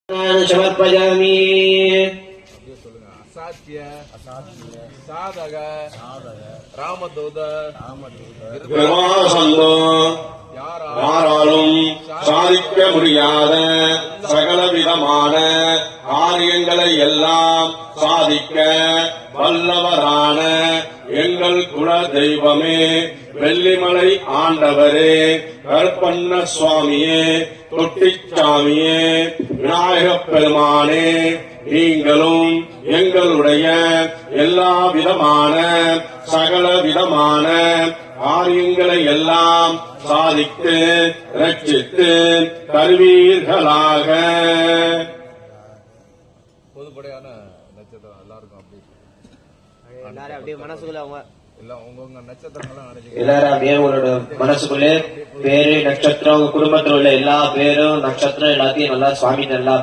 समर्पयामि। असाध्य साधक रामदूत யாராலும் சாதிக்க முடியாத சகலவிதமான காரியங்களை எல்லாம் சாதிக்க வல்லவரான எங்கள் குல தெய்வமே, வெள்ளிமலை ஆண்டவரே, கருப்பண்ண சுவாமியே, தொட்டிச்சாமியே, விநாயகப் பெருமானே, நீங்களும் எங்களுடைய எல்லா விதமான சகல விதமான காரியங்களை எல்லாம் சாதித்து ரட்சித்து தருவீர்களாக. பொதுப்படையான நட்சத்திரம் எல்லாருக்கும் அப்படி எல்லாரும் அப்படியே மனசுக்குள்ள அவங்க உங்க நட்சத்திரங்கள்லாம் எல்லாரும் அப்படியே உங்களோட மனசுக்குள்ளே பேரு நட்சத்திரம் உங்க குடும்பத்தில் உள்ள எல்லா பேரும் நட்சத்திரம் எல்லாத்தையும் நல்லா சுவாமி நல்லா